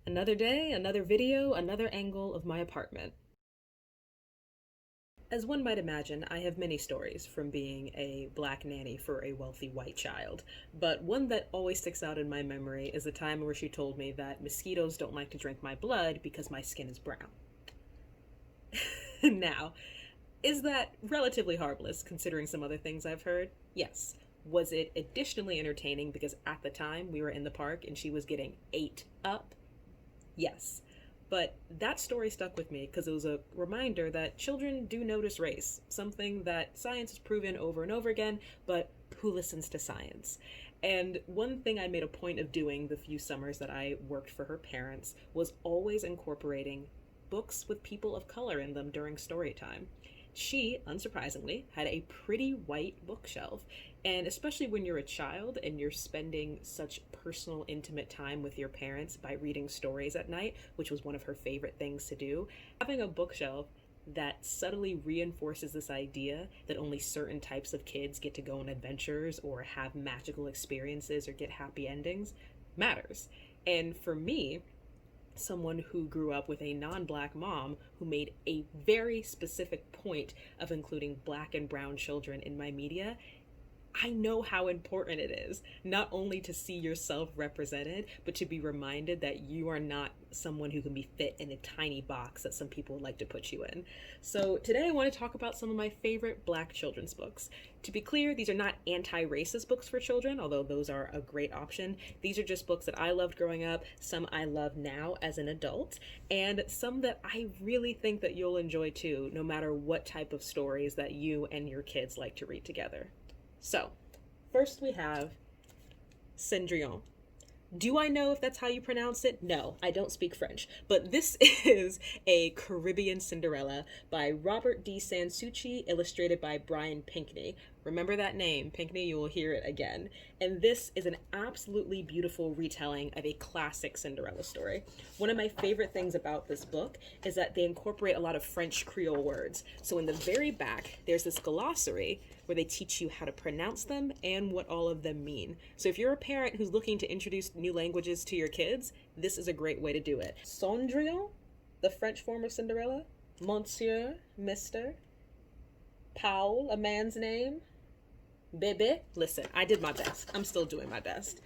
Another day, another video, another angle of my apartment. As one might imagine, I have many stories from being a black nanny for a wealthy white child, but one that always sticks out in my memory is the time where she told me that mosquitoes don't like to drink my blood because my skin is brown. Now, is that relatively harmless considering some other things I've heard? Yes. Was it additionally entertaining because at the time we were in the park and she was getting ate up? Yes. But that story stuck with me because it was a reminder that children do notice race, something that science has proven over and over again, but who listens to science? And one thing I made a point of doing the few summers that I worked for her parents was always incorporating books with people of color in them during story time. She, unsurprisingly, had a pretty white bookshelf, and especially when you're a child and you're spending such personal, intimate time with your parents by reading stories at night, which was one of her favorite things to do, having a bookshelf that subtly reinforces this idea that only certain types of kids get to go on adventures or have magical experiences or get happy endings matters. And for me, someone who grew up with a non-black mom who made a very specific point of including black and brown children in my media, I know how important it is, not only to see yourself represented, but to be reminded that you are not someone who can be fit in a tiny box that some people would like to put you in. So today I want to talk about some of my favorite black children's books. To be clear, these are not anti-racist books for children, although those are a great option. These are just books that I loved growing up, some I love now as an adult, and some that I really think that you'll enjoy too, no matter what type of stories that you and your kids like to read together. So, first we have Cendrillon. Do I know if that's how you pronounce it? No, I don't speak French. But this is a Caribbean Cinderella by Robert D. Souci, illustrated by Brian Pinkney. Remember that name, Pinkney, you will hear it again. And this is an absolutely beautiful retelling of a classic Cinderella story. One of my favorite things about this book is that they incorporate a lot of French Creole words. So in the very back, there's this glossary where they teach you how to pronounce them and what all of them mean. So if you're a parent who's looking to introduce new languages to your kids, this is a great way to do it. Cendrillon, the French form of Cinderella. Monsieur, Mr. Paul, a man's name. Bebe. Listen, I did my best. I'm still doing my best.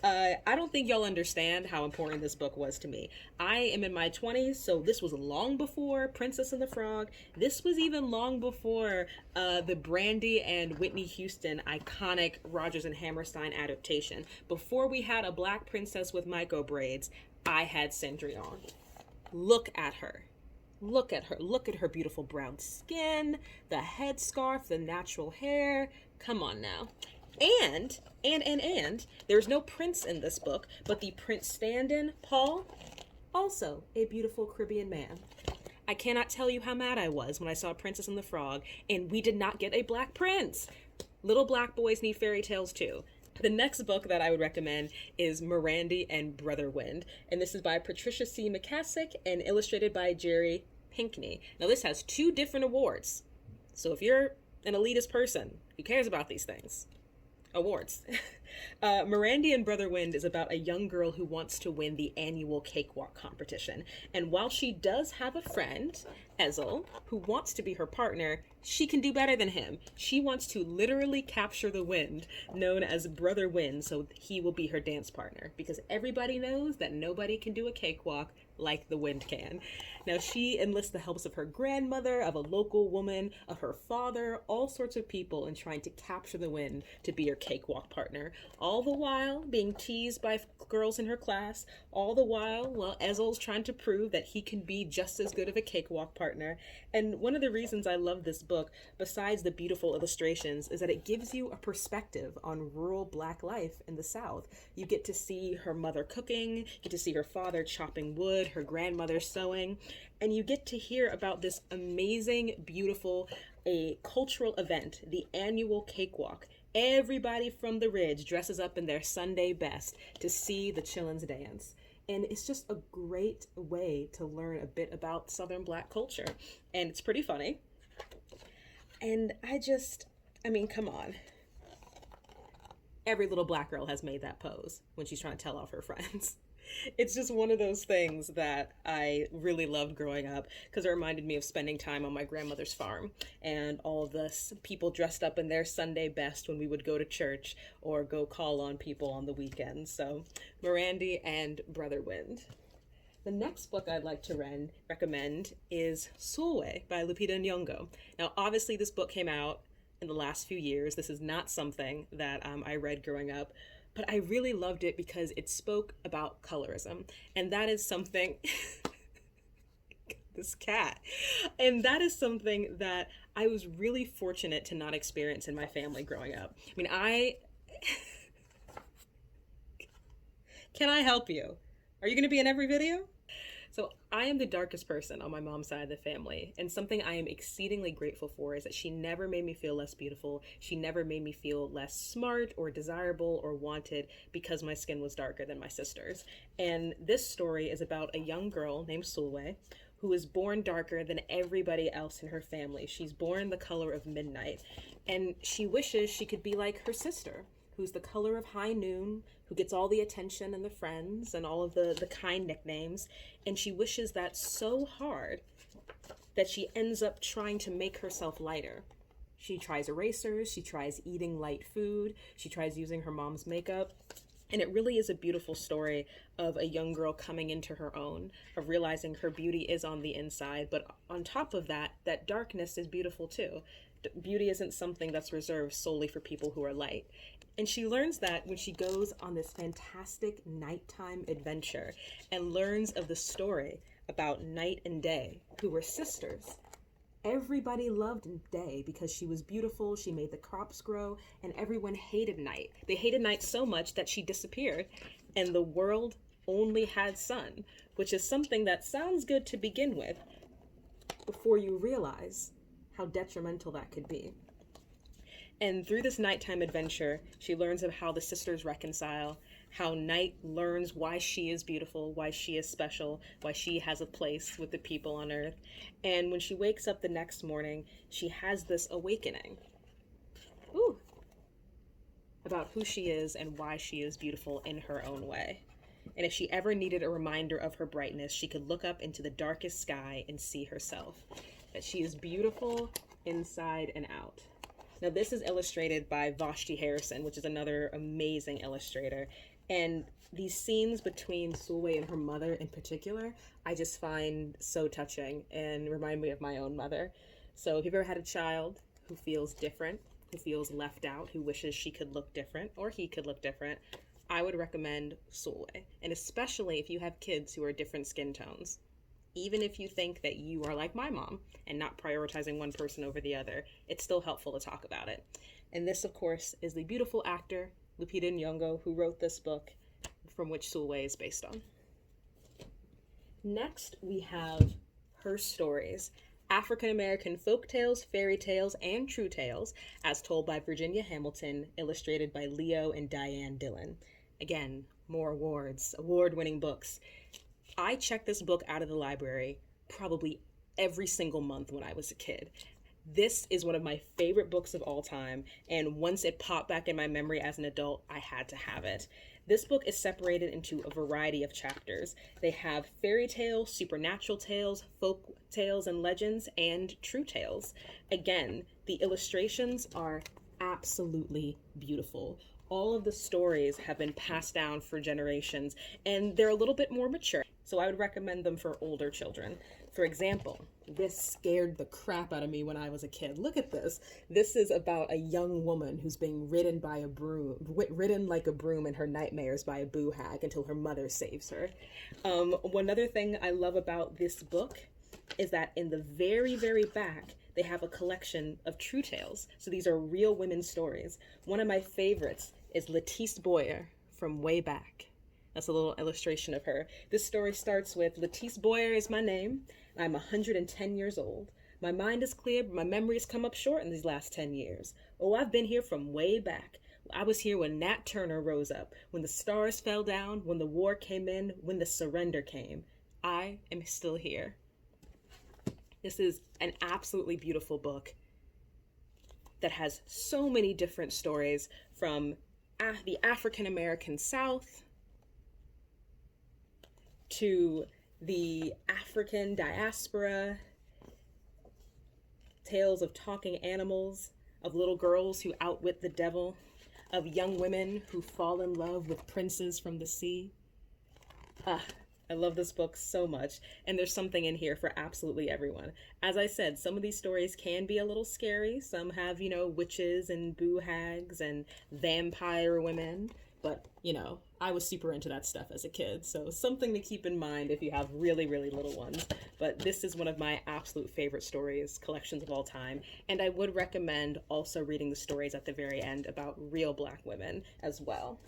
I don't think y'all understand how important this book was to me. I am in my 20s, so this was long before Princess and the Frog. This was even long before the Brandy and Whitney Houston iconic Rodgers and Hammerstein adaptation. Before we had a black princess with micro braids, I had Cendrillon. Look at her. Look at her. Look at her beautiful brown skin, the headscarf, the natural hair. Come on now. And there's no prince in this book, but the prince stand-in, Paul, also a beautiful Caribbean man. I cannot tell you how mad I was when I saw Princess and the Frog, and we did not get a black prince. Little black boys need fairy tales too. The next book that I would recommend is Mirandy and Brother Wind, and this is by Patricia C. McKissack and illustrated by Jerry Pinkney. Now this has 2 different awards, so if you're an elitist person who cares about these things, awards. Morandi and Brother Wind is about a young girl who wants to win the annual cakewalk competition. And while she does have a friend, Ezel, who wants to be her partner, she can do better than him. She wants to literally capture the wind, known as Brother Wind, so he will be her dance partner. Because everybody knows that nobody can do a cakewalk like the wind can. Now she enlists the helps of her grandmother, of a local woman, of her father, all sorts of people in trying to capture the wind to be her cakewalk partner. All the while being teased by girls in her class, all the while Ezel's trying to prove that he can be just as good of a cakewalk partner. And one of the reasons I love this book, besides the beautiful illustrations, is that it gives you a perspective on rural black life in the South. You get to see her mother cooking, get to see her father chopping wood, her grandmother sewing, and you get to hear about this amazing, beautiful, a cultural event, the annual cakewalk. Everybody from the Ridge dresses up in their Sunday best to see the Chillins dance. And it's just a great way to learn a bit about Southern Black culture. And it's pretty funny. And I mean, come on. Every little Black girl has made that pose when she's trying to tell off her friends. It's just one of those things that I really loved growing up because it reminded me of spending time on my grandmother's farm and all of the people dressed up in their Sunday best when we would go to church or go call on people on the weekends. So, Morandi and Brother Wind. The next book I'd like to recommend is Sulwe by Lupita Nyong'o. Now, obviously, this book came out in the last few years. This is not something that I read growing up, but I really loved it because it spoke about colorism. And that is something, this cat, and that is something that I was really fortunate to not experience in my family growing up. I mean, can I help you? Are you going to be in every video? So I am the darkest person on my mom's side of the family, and something I am exceedingly grateful for is that she never made me feel less beautiful. She never made me feel less smart or desirable or wanted because my skin was darker than my sister's. And this story is about a young girl named Sulwe who is born darker than everybody else in her family. She's born the color of midnight, and she wishes she could be like her sister, who's the color of high noon, who gets all the attention and the friends and all of the kind nicknames. And she wishes that so hard that she ends up trying to make herself lighter. She tries erasers, she tries eating light food, she tries using her mom's makeup. And it really is a beautiful story of a young girl coming into her own, of realizing her beauty is on the inside, but on top of that, that darkness is beautiful too. Beauty isn't something that's reserved solely for people who are light. And she learns that when she goes on this fantastic nighttime adventure and learns of the story about Night and Day, who were sisters. Everybody loved Day because she was beautiful, she made the crops grow, and everyone hated Night. They hated Night so much that she disappeared, and the world only had sun, which is something that sounds good to begin with before you realize how detrimental that could be. And through this nighttime adventure, she learns of how the sisters reconcile, how Night learns why she is beautiful, why she is special, why she has a place with the people on Earth. And when she wakes up the next morning, she has this awakening about who she is and why she is beautiful in her own way. And if she ever needed a reminder of her brightness, she could look up into the darkest sky and see herself, that she is beautiful inside and out. Now, this is illustrated by Vashti, which is another amazing illustrator. And these scenes between Sulwe and her mother in particular, I just find so touching and remind me of my own mother. So if you've ever had a child who feels different, who feels left out, who wishes she could look different or he could look different, I would recommend Sulwe. And especially if you have kids who are different skin tones. Even if you think that you are like my mom and not prioritizing one person over the other, it's still helpful to talk about it. And this, of course, is the beautiful actor, Lupita Nyong'o, who wrote this book, from which Sulwe is based on. Next, we have Her Stories, African-American folk tales, fairy tales, and true tales, as told by Virginia Hamilton, illustrated by Leo and Diane Dillon. Again, more awards, award-winning books. I checked this book out of the library probably every single month when I was a kid. This is one of my favorite books of all time, and once it popped back in my memory as an adult, I had to have it. This book is separated into a variety of chapters. They have fairy tales, supernatural tales, folk tales and legends, and true tales. Again, the illustrations are absolutely beautiful. All of the stories have been passed down for generations, and they're a little bit more mature, so I would recommend them for older children. For example, this scared the crap out of me when I was a kid. Look at this. This is about a young woman who's being ridden by a broom, ridden like a broom in her nightmares by a boo hag until her mother saves her. One other thing I love about this book is that in the very, very back, they have a collection of true tales. So these are real women's stories. One of my favorites is Lettice Boyer from Way Back. That's a little illustration of her. This story starts with, Lettice Boyer is my name. I'm 110 years old. My mind is clear, but my memories come up short in these last 10 years. Oh, I've been here from way back. I was here when Nat Turner rose up, when the stars fell down, when the war came in, when the surrender came. I am still here. This is an absolutely beautiful book that has so many different stories from the African-American South to the African diaspora, tales of talking animals, of little girls who outwit the devil, of young women who fall in love with princes from the sea. I love this book so much, and there's something in here for absolutely everyone. As I said, some of these stories can be a little scary. Some have, witches and boo hags and vampire women, but, I was super into that stuff as a kid, so something to keep in mind if you have really, really little ones. But this is one of my absolute favorite stories, collections of all time, and I would recommend also reading the stories at the very end about real Black women as well.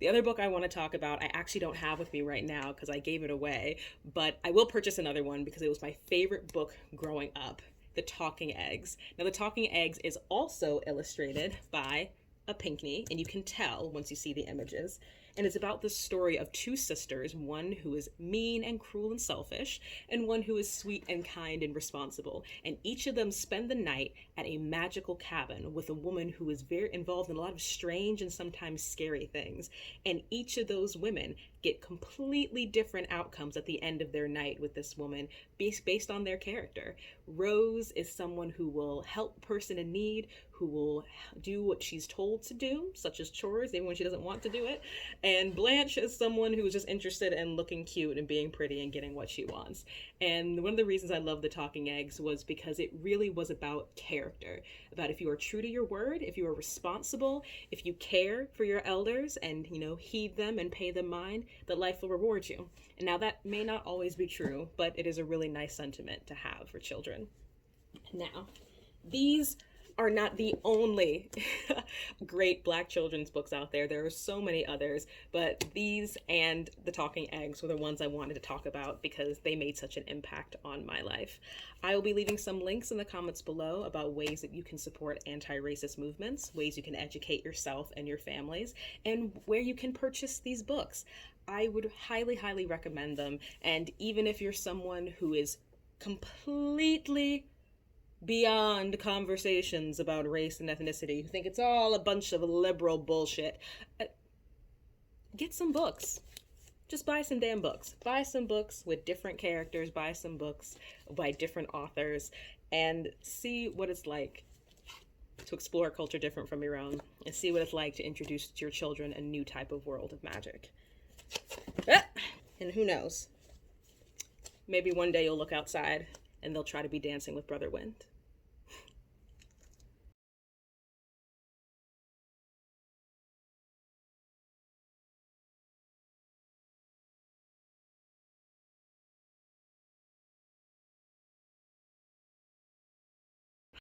The other book I want to talk about, I actually don't have with me right now because I gave it away, but I will purchase another one because it was my favorite book growing up, The Talking Eggs. Now, The Talking Eggs is also illustrated by a Pinkney, and you can tell once you see the images. And it's about the story of two sisters, one who is mean and cruel and selfish, and one who is sweet and kind and responsible. And each of them spend the night at a magical cabin with a woman who is very involved in a lot of strange and sometimes scary things. And each of those women get completely different outcomes at the end of their night with this woman based on their character. Rose is someone who will help a person in need, who will do what she's told to do, such as chores, even when she doesn't want to do it. And Blanche is someone who is just interested in looking cute and being pretty and getting what she wants. And one of the reasons I love The Talking Eggs was because it really was about character, about if you are true to your word, if you are responsible, if you care for your elders and, heed them and pay them mind, that life will reward you. And now that may not always be true, but it is a really nice sentiment to have for children. Now, these are not the only great Black children's books out there. There are so many others, but these and The Talking Eggs were the ones I wanted to talk about because they made such an impact on my life. I will be leaving some links in the comments below about ways that you can support anti-racist movements, ways you can educate yourself and your families, and where you can purchase these books. I would highly, highly recommend them. And even if you're someone who is completely beyond conversations about race and ethnicity, who think it's all a bunch of liberal bullshit, get some books. Just buy some damn books. Buy some books with different characters, buy some books by different authors, and see what it's like to explore a culture different from your own, and see what it's like to introduce to your children a new type of world of magic. And who knows? Maybe one day you'll look outside and they'll try to be dancing with Brother Wind.